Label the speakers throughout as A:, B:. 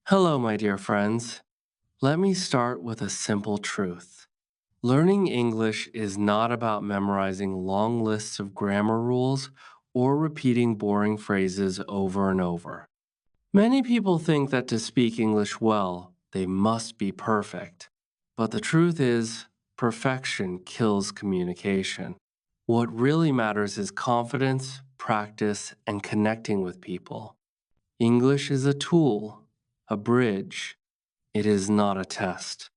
A: Hello, my dear friends. Let me start with a simple truth. Learning English is not about memorizing long lists of grammar rules or repeating boring phrases over and over. Many people think that to speak English well, they must be perfect. But the truth is, perfection kills communication. What really matters is confidence, practice, and connecting with people. English is a tool, a bridge. It is not a test.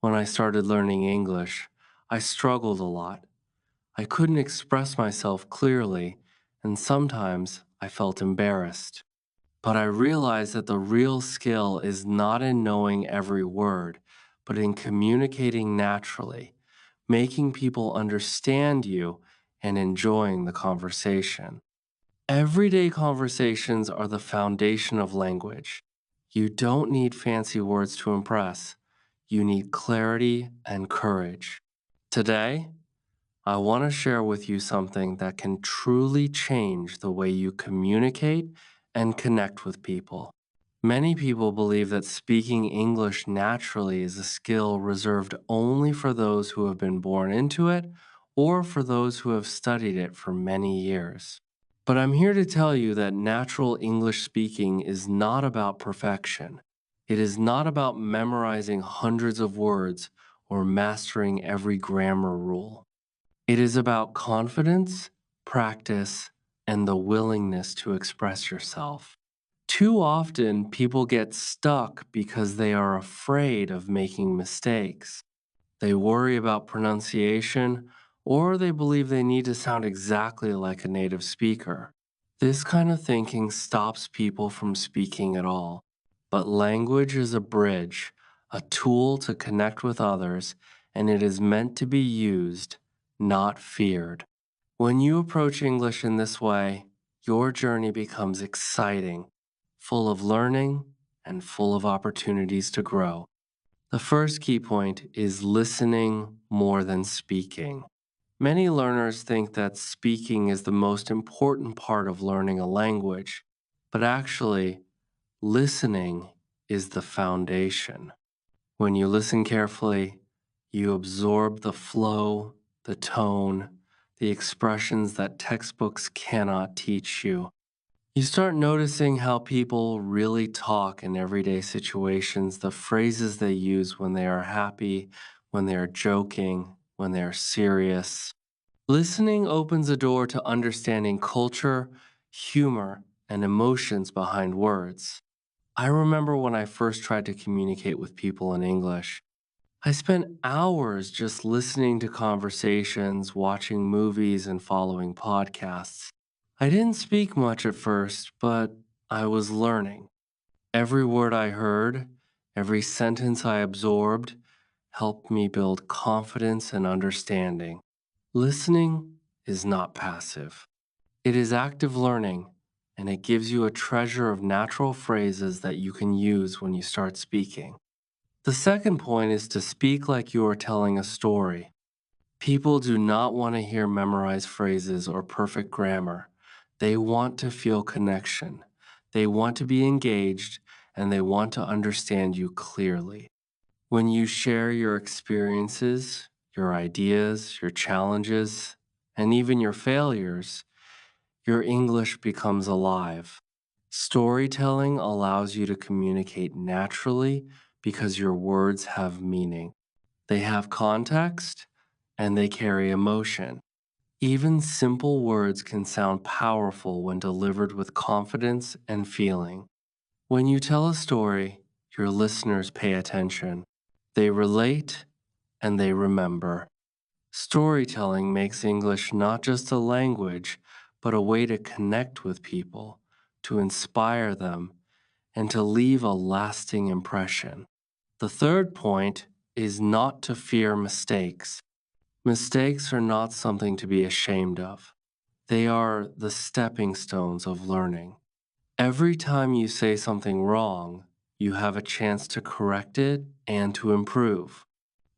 A: When I started learning English, I struggled a lot. I couldn't express myself clearly, and sometimes I felt embarrassed. But I realized that the real skill is not in knowing every word, but in communicating naturally, making people understand you, and enjoying the conversation. Everyday conversations are the foundation of language. You don't need fancy words to impress. You need clarity and courage. Today, I want to share with you something that can truly change the way you communicate and connect with people. Many people believe that speaking English naturally is a skill reserved only for those who have been born into it or for those who have studied it for many years. But I'm here to tell you that natural English speaking is not about perfection. It is not about memorizing hundreds of words or mastering every grammar rule. It is about confidence, practice, and the willingness to express yourself. Too often, people get stuck because they are afraid of making mistakes. They worry about pronunciation, or they believe they need to sound exactly like a native speaker. This kind of thinking stops people from speaking at all. But language is a bridge, a tool to connect with others, and it is meant to be used, not feared. When you approach English in this way, your journey becomes exciting, full of learning, and full of opportunities to grow. The first key point is listening more than speaking. Many learners think that speaking is the most important part of learning a language, but actually, listening is the foundation. When you listen carefully, you absorb the flow, the tone, the expressions that textbooks cannot teach you. You start noticing how people really talk in everyday situations, the phrases they use when they are happy, when they are joking, when they are serious. Listening opens a door to understanding culture, humor, and emotions behind words. I remember when I first tried to communicate with people in English. I spent hours just listening to conversations, watching movies, and following podcasts. I didn't speak much at first, but I was learning. Every word I heard, every sentence I absorbed, helped me build confidence and understanding. Listening is not passive, it is active learning, and it gives you a treasure of natural phrases that you can use when you start speaking. The second point is to speak like you are telling a story. People do not want to hear memorized phrases or perfect grammar. They want to feel connection. They want to be engaged, and they want to understand you clearly. When you share your experiences, your ideas, your challenges, and even your failures, your English becomes alive. Storytelling allows you to communicate naturally because your words have meaning. They have context and they carry emotion. Even simple words can sound powerful when delivered with confidence and feeling. When you tell a story, your listeners pay attention. They relate and they remember. Storytelling makes English not just a language, but a way to connect with people, to inspire them, and to leave a lasting impression. The third point is not to fear mistakes. Mistakes are not something to be ashamed of. They are the stepping stones of learning. Every time you say something wrong, you have a chance to correct it and to improve.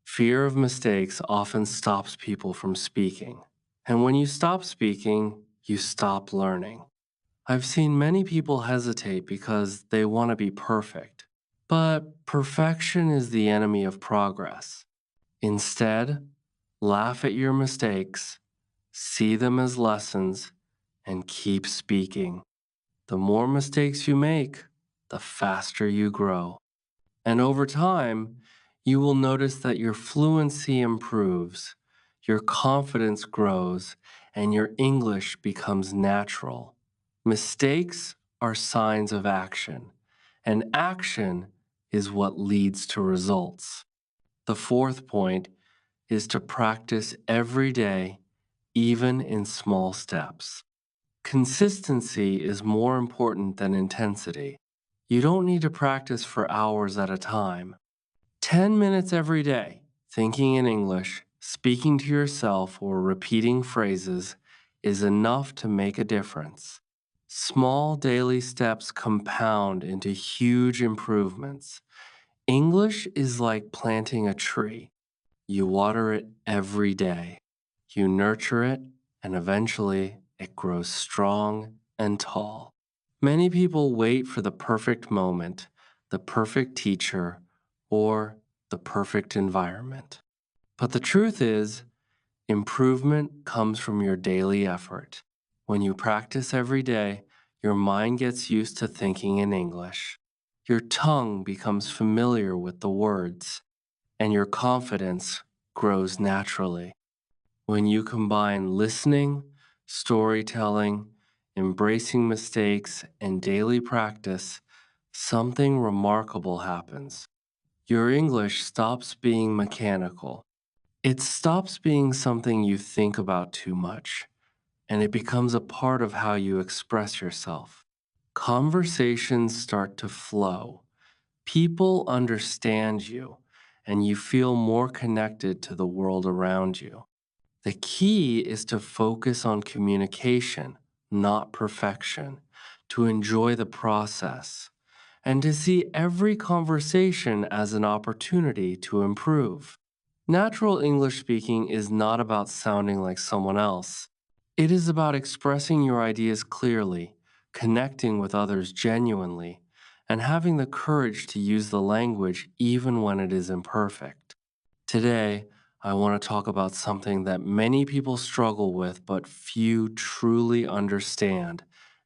A: Fear of mistakes often stops people from speaking. And when you stop speaking, you stop learning. I've seen many people hesitate because they want to be perfect. But perfection is the enemy of progress. Instead, laugh at your mistakes, see them as lessons, and keep speaking. The more mistakes you make, the faster you grow. And over time, you will notice that your fluency improves, your confidence grows, and your English becomes natural. Mistakes are signs of action, and action is what leads to results. The fourth point is to practice every day, even in small steps. Consistency is more important than intensity. You don't need to practice for hours at a time. 10 minutes every day, thinking in English, speaking to yourself, or repeating phrases is enough to make a difference. Small daily steps compound into huge improvements. English is like planting a tree. You water it every day. You nurture it, and eventually it grows strong and tall. Many people wait for the perfect moment, the perfect teacher, or the perfect environment. But the truth is, improvement comes from your daily effort. When you practice every day, your mind gets used to thinking in English. Your tongue becomes familiar with the words, and your confidence grows naturally. When you combine listening, storytelling, embracing mistakes, and daily practice, something remarkable happens. Your English stops being mechanical. It stops being something you think about too much, and it becomes a part of how you express yourself. Conversations start to flow. People understand you, and you feel more connected to the world around you. The key is to focus on communication, not perfection, to enjoy the process, and to see every conversation as an opportunity to improve. Natural English speaking is not about sounding like someone else. It is about expressing your ideas clearly, connecting with others genuinely, and having the courage to use the language even when it is imperfect. Today, I want to talk about something that many people struggle with but few truly understand,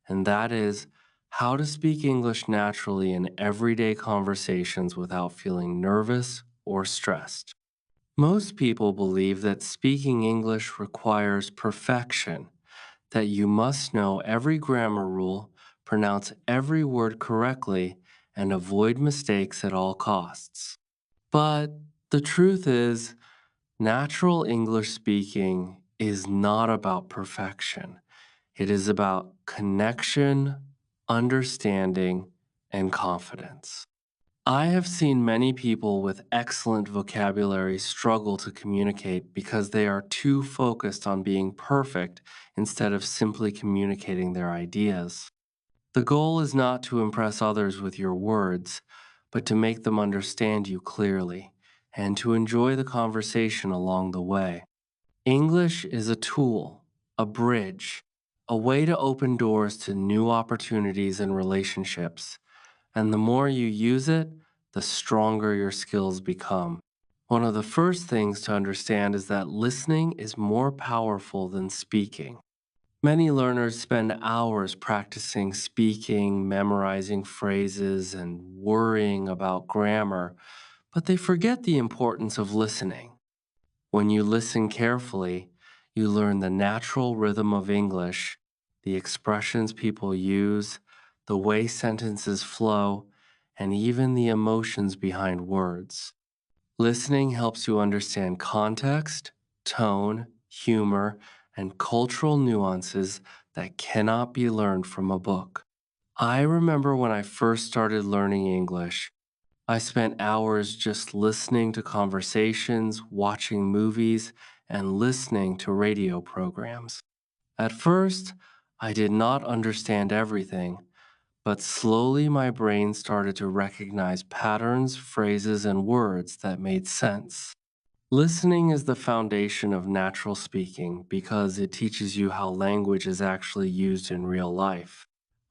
A: and that is how to speak English naturally in everyday conversations without feeling nervous or stressed. Most people believe that speaking English requires perfection, that you must know every grammar rule, pronounce every word correctly, and avoid mistakes at all costs. But the truth is, natural English speaking is not about perfection. It is about connection, understanding, and confidence. I have seen many people with excellent vocabulary struggle to communicate because they are too focused on being perfect instead of simply communicating their ideas. The goal is not to impress others with your words, but to make them understand you clearly and to enjoy the conversation along the way. English is a tool, a bridge, a way to open doors to new opportunities and relationships. And the more you use it, the stronger your skills become. One of the first things to understand is that listening is more powerful than speaking. Many learners spend hours practicing speaking, memorizing phrases, and worrying about grammar, but they forget the importance of listening. When you listen carefully, you learn the natural rhythm of English, the expressions people use, the way sentences flow, and even the emotions behind words. Listening helps you understand context, tone, humor, and cultural nuances that cannot be learned from a book. I remember when I first started learning English, I spent hours just listening to conversations, watching movies, and listening to radio programs. At first, I did not understand everything, but slowly my brain started to recognize patterns, phrases, and words that made sense. Listening is the foundation of natural speaking because it teaches you how language is actually used in real life.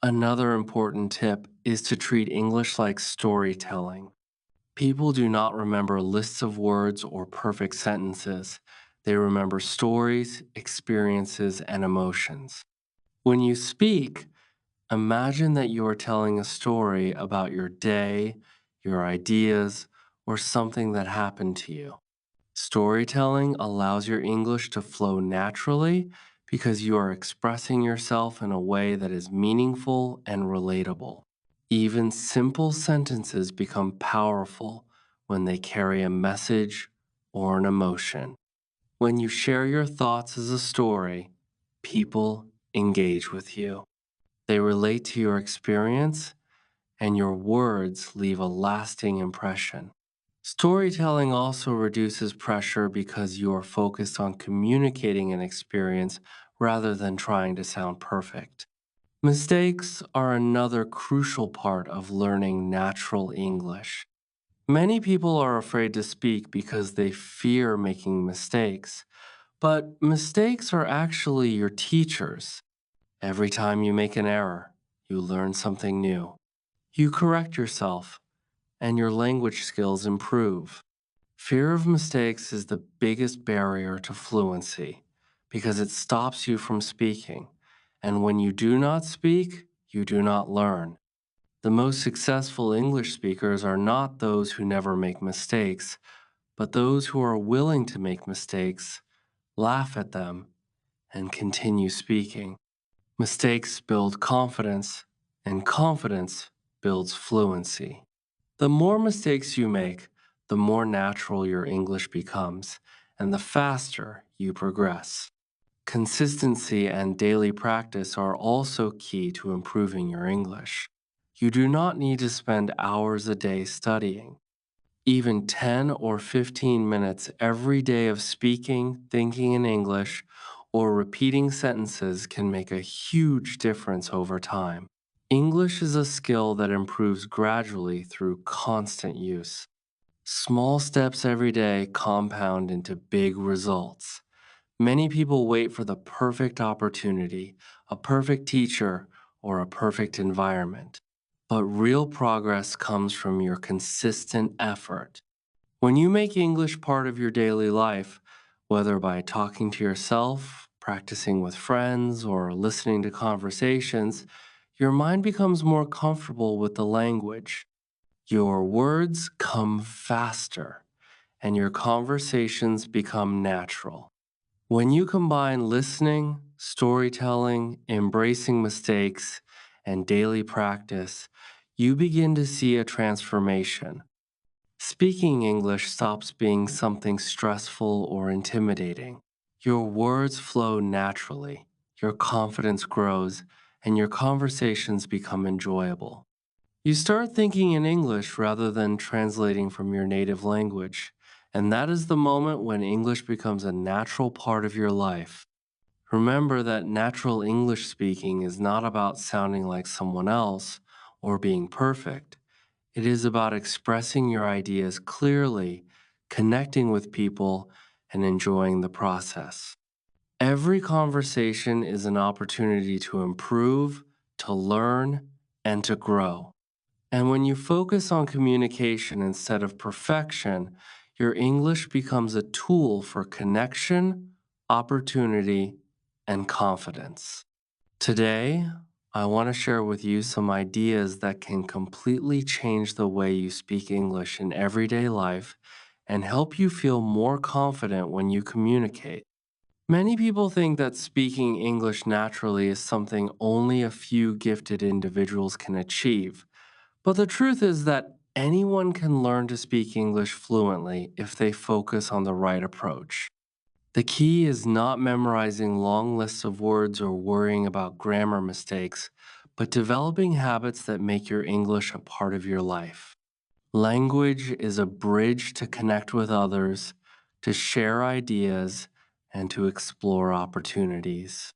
A: Another important tip is to treat English like storytelling. People do not remember lists of words or perfect sentences. They remember stories, experiences, and emotions. When you speak, imagine that you are telling a story about your day, your ideas, or something that happened to you. Storytelling allows your English to flow naturally because you are expressing yourself in a way that is meaningful and relatable. Even simple sentences become powerful when they carry a message or an emotion. When you share your thoughts as a story, people engage with you. They relate to your experience, and your words leave a lasting impression. Storytelling also reduces pressure because you are focused on communicating an experience rather than trying to sound perfect. Mistakes are another crucial part of learning natural English. Many people are afraid to speak because they fear making mistakes, but mistakes are actually your teachers. Every time you make an error, you learn something new. You correct yourself, and your language skills improve. Fear of mistakes is the biggest barrier to fluency because it stops you from speaking. And when you do not speak, you do not learn. The most successful English speakers are not those who never make mistakes, but those who are willing to make mistakes, laugh at them, and continue speaking. Mistakes build confidence, and confidence builds fluency. The more mistakes you make, the more natural your English becomes, and the faster you progress. Consistency and daily practice are also key to improving your English. You do not need to spend hours a day studying. Even 10 or 15 minutes every day of speaking, thinking in English, or repeating sentences can make a huge difference over time. English is a skill that improves gradually through constant use. Small steps every day compound into big results. Many people wait for the perfect opportunity, a perfect teacher, or a perfect environment. But real progress comes from your consistent effort. When you make English part of your daily life, whether by talking to yourself, practicing with friends, or listening to conversations, your mind becomes more comfortable with the language. Your words come faster, and your conversations become natural. When you combine listening, storytelling, embracing mistakes, and daily practice, you begin to see a transformation. Speaking English stops being something stressful or intimidating. Your words flow naturally, your confidence grows, and your conversations become enjoyable. You start thinking in English rather than translating from your native language, and that is the moment when English becomes a natural part of your life. Remember that natural English speaking is not about sounding like someone else or being perfect. It is about expressing your ideas clearly, connecting with people, and enjoying the process. Every conversation is an opportunity to improve, to learn, and to grow. And when you focus on communication instead of perfection, your English becomes a tool for connection, opportunity, and confidence. Today, I want to share with you some ideas that can completely change the way you speak English in everyday life and help you feel more confident when you communicate. Many people think that speaking English naturally is something only a few gifted individuals can achieve. But the truth is that anyone can learn to speak English fluently if they focus on the right approach. The key is not memorizing long lists of words or worrying about grammar mistakes, but developing habits that make your English a part of your life. Language is a bridge to connect with others, to share ideas, and to explore opportunities.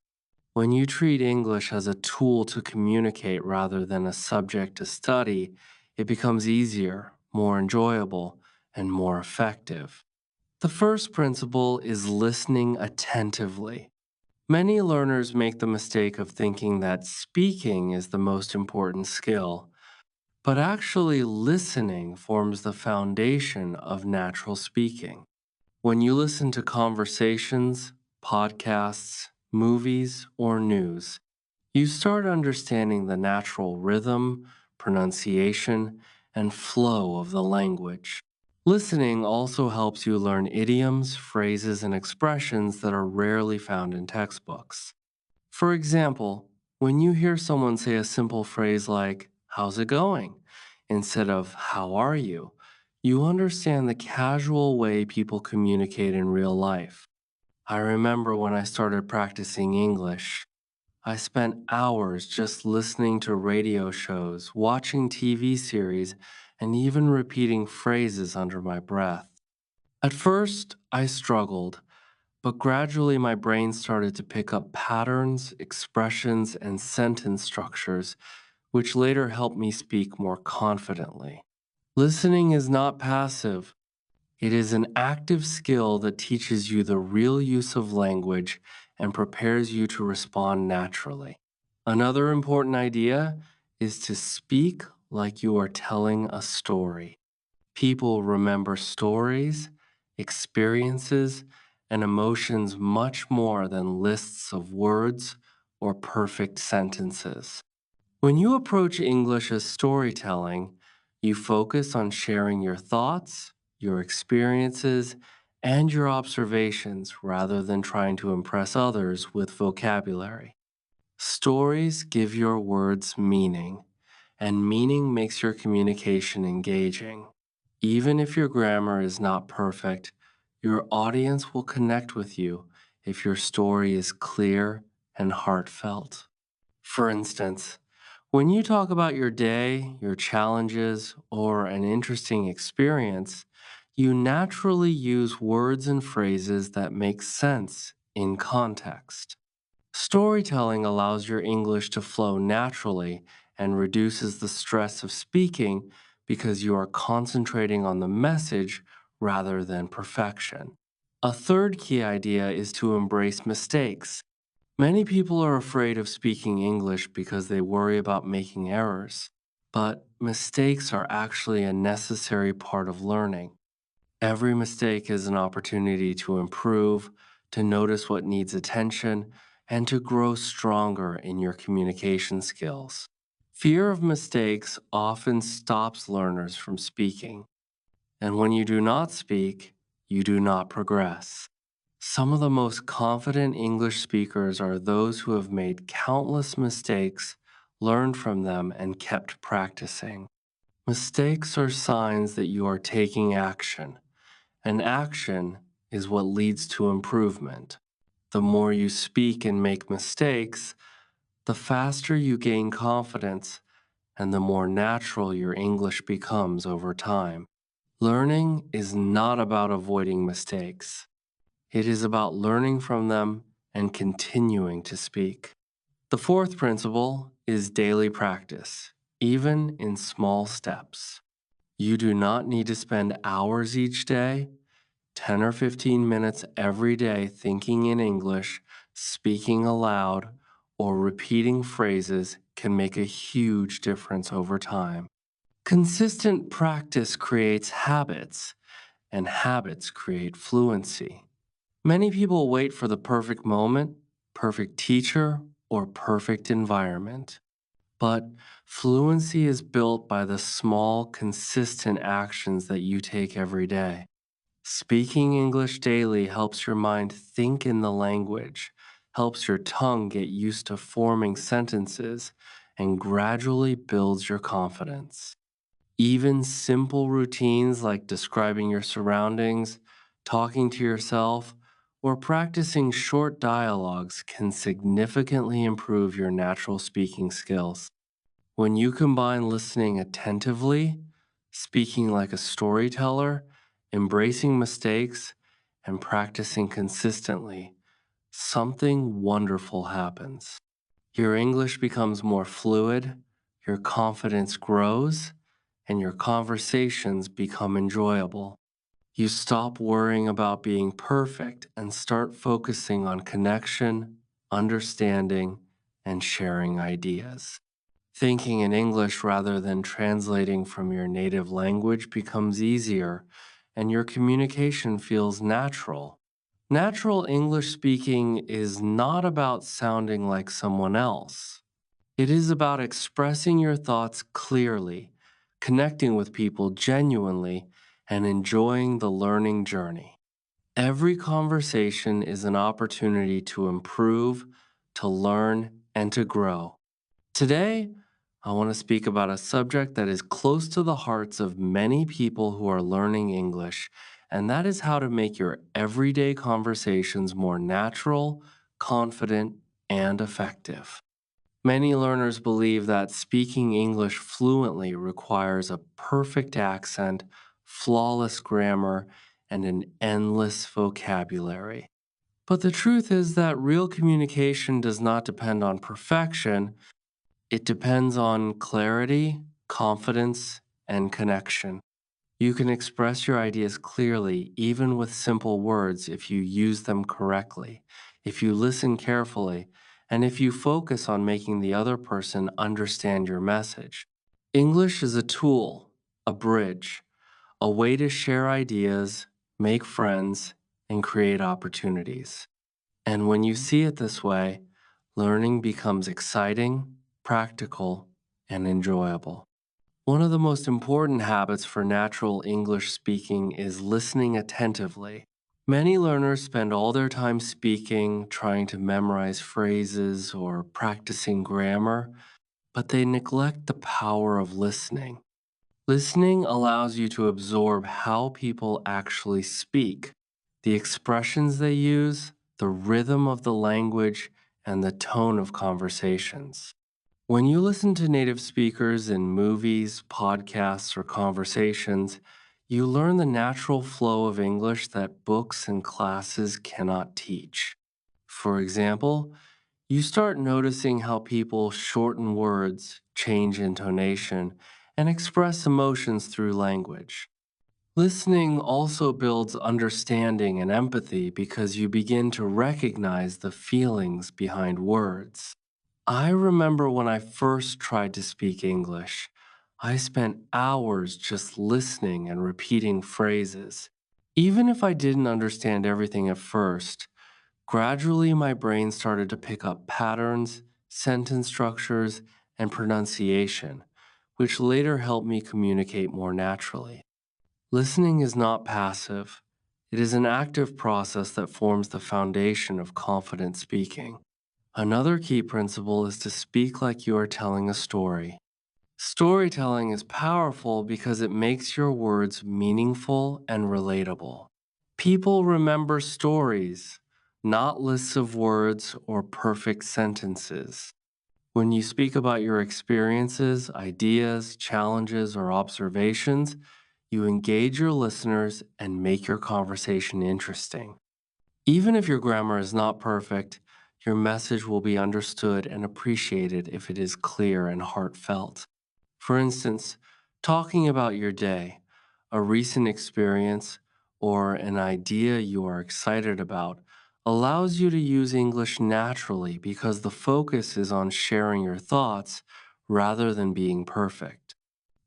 A: When you treat English as a tool to communicate rather than a subject to study, it becomes easier, more enjoyable, and more effective. The first principle is listening attentively. Many learners make the mistake of thinking that speaking is the most important skill, but actually listening forms the foundation of natural speaking. When you listen to conversations, podcasts, movies, or news, you start understanding the natural rhythm, pronunciation, and flow of the language. Listening also helps you learn idioms, phrases, and expressions that are rarely found in textbooks. For example, when you hear someone say a simple phrase like, "How's it going?" instead of, "How are you?" you understand the casual way people communicate in real life. I remember when I started practicing English, I spent hours just listening to radio shows, watching TV series, and even repeating phrases under my breath. At first, I struggled, but gradually my brain started to pick up patterns, expressions, and sentence structures, which later helped me speak more confidently. Listening is not passive. It is an active skill that teaches you the real use of language and prepares you to respond naturally. Another important idea is to speak like you are telling a story. People remember stories, experiences, and emotions much more than lists of words or perfect sentences. When you approach English as storytelling, you focus on sharing your thoughts, your experiences, and your observations rather than trying to impress others with vocabulary. Stories give your words meaning, and meaning makes your communication engaging. Even if your grammar is not perfect, your audience will connect with you if your story is clear and heartfelt. For instance, when you talk about your day, your challenges, or an interesting experience, you naturally use words and phrases that make sense in context. Storytelling allows your English to flow naturally and reduces the stress of speaking because you are concentrating on the message rather than perfection. A third key idea is to embrace mistakes. Many people are afraid of speaking English because they worry about making errors, but mistakes are actually a necessary part of learning. Every mistake is an opportunity to improve, to notice what needs attention, and to grow stronger in your communication skills. Fear of mistakes often stops learners from speaking, and when you do not speak, you do not progress. Some of the most confident English speakers are those who have made countless mistakes, learned from them, and kept practicing. Mistakes are signs that you are taking action, and action is what leads to improvement. The more you speak and make mistakes, the faster you gain confidence and the more natural your English becomes over time. Learning is not about avoiding mistakes. It is about learning from them and continuing to speak. The fourth principle is daily practice, even in small steps. You do not need to spend hours each day. 10 or 15 minutes every day thinking in English, speaking aloud, or repeating phrases can make a huge difference over time. Consistent practice creates habits, and habits create fluency. Many people wait for the perfect moment, perfect teacher, or perfect environment. But fluency is built by the small, consistent actions that you take every day. Speaking English daily helps your mind think in the language, helps your tongue get used to forming sentences, and gradually builds your confidence. Even simple routines like describing your surroundings, talking to yourself, or practicing short dialogues can significantly improve your natural speaking skills. When you combine listening attentively, speaking like a storyteller, embracing mistakes, and practicing consistently, something wonderful happens. Your English becomes more fluid, your confidence grows, and your conversations become enjoyable. You stop worrying about being perfect and start focusing on connection, understanding, and sharing ideas. Thinking in English rather than translating from your native language becomes easier, and your communication feels natural. Natural English speaking is not about sounding like someone else. It is about expressing your thoughts clearly, connecting with people genuinely, and enjoying the learning journey. Every conversation is an opportunity to improve, to learn, and to grow. Today, I want to speak about a subject that is close to the hearts of many people who are learning English, and that is how to make your everyday conversations more natural, confident, and effective. Many learners believe that speaking English fluently requires a perfect accent, flawless grammar, and an endless vocabulary. But the truth is that real communication does not depend on perfection, it depends on clarity, confidence, and connection. You can express your ideas clearly, even with simple words, if you use them correctly, if you listen carefully, and if you focus on making the other person understand your message. English is a tool, a bridge, a way to share ideas, make friends, and create opportunities. And when you see it this way, learning becomes exciting, practical, and enjoyable. One of the most important habits for natural English speaking is listening attentively. Many learners spend all their time speaking, trying to memorize phrases, or practicing grammar, but they neglect the power of listening. Listening allows you to absorb how people actually speak, the expressions they use, the rhythm of the language, and the tone of conversations. When you listen to native speakers in movies, podcasts, or conversations, you learn the natural flow of English that books and classes cannot teach. For example, you start noticing how people shorten words, change intonation, and express emotions through language. Listening also builds understanding and empathy because you begin to recognize the feelings behind words. I remember when I first tried to speak English, I spent hours just listening and repeating phrases. Even if I didn't understand everything at first, gradually my brain started to pick up patterns, sentence structures, and pronunciation, which later helped me communicate more naturally. Listening is not passive. It is an active process that forms the foundation of confident speaking. Another key principle is to speak like you are telling a story. Storytelling is powerful because it makes your words meaningful and relatable. People remember stories, not lists of words or perfect sentences. When you speak about your experiences, ideas, challenges, or observations, you engage your listeners and make your conversation interesting. Even if your grammar is not perfect, your message will be understood and appreciated if it is clear and heartfelt. For instance, talking about your day, a recent experience, or an idea you are excited about allows you to use English naturally because the focus is on sharing your thoughts rather than being perfect.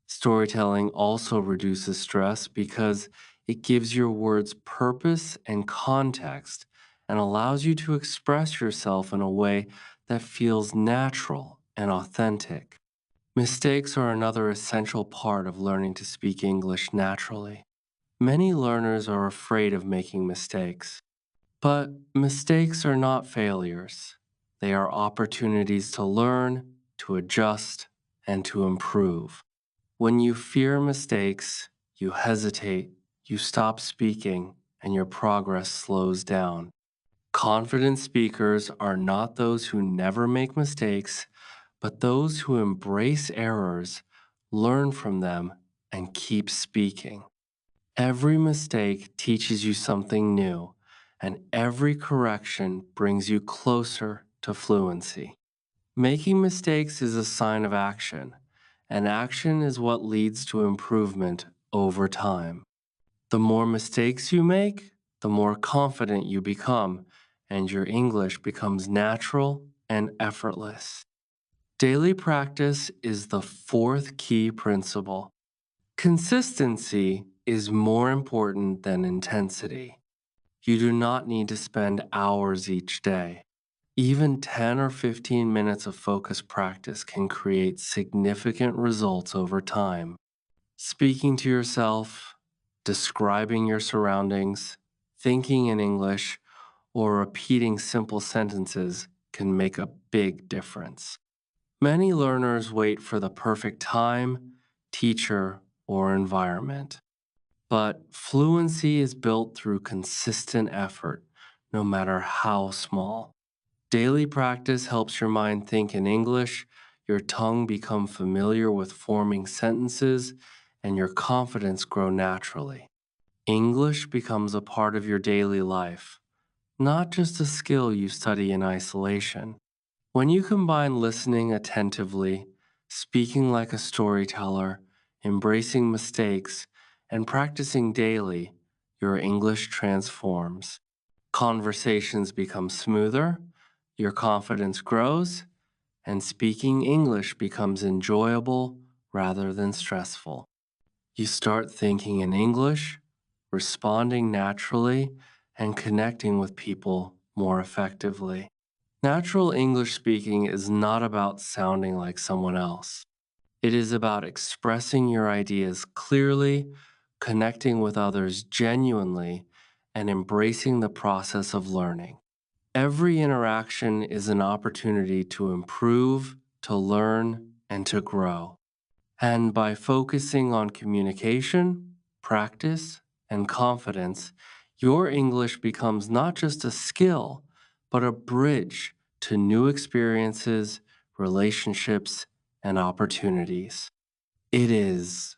A: Storytelling also reduces stress because it gives your words purpose and context and allows you to express yourself in a way that feels natural and authentic. Mistakes are another essential part of learning to speak English naturally. Many learners are afraid of making mistakes, but mistakes are not failures. They are opportunities to learn, to adjust, and to improve. When you fear mistakes, you hesitate, you stop speaking, and your progress slows down. Confident speakers are not those who never make mistakes, but those who embrace errors, learn from them, and keep speaking. Every mistake teaches you something new, and every correction brings you closer to fluency. Making mistakes is a sign of action, and action is what leads to improvement over time. The more mistakes you make, the more confident you become, and your English becomes natural and effortless. Daily practice is the fourth key principle. Consistency is more important than intensity. You do not need to spend hours each day. Even 10 or 15 minutes of focused practice can create significant results over time. Speaking to yourself, describing your surroundings, thinking in English, or repeating simple sentences can make a big difference. Many learners wait for the perfect time, teacher, or environment. But fluency is built through consistent effort, no matter how small. Daily practice helps your mind think in English, your tongue become familiar with forming sentences, and your confidence grow naturally. English becomes a part of your daily life, not just a skill you study in isolation. When you combine listening attentively, speaking like a storyteller, embracing mistakes, and practicing daily, your English transforms. Conversations become smoother, your confidence grows, and speaking English becomes enjoyable rather than stressful. You start thinking in English, responding naturally, and connecting with people more effectively. Natural English speaking is not about sounding like someone else. It is about expressing your ideas clearly, connecting with others genuinely, and embracing the process of learning. Every interaction is an opportunity to improve, to learn, and to grow. And by focusing on communication, practice, and confidence, your English becomes not just a skill, but a bridge to new experiences, relationships, and opportunities. It is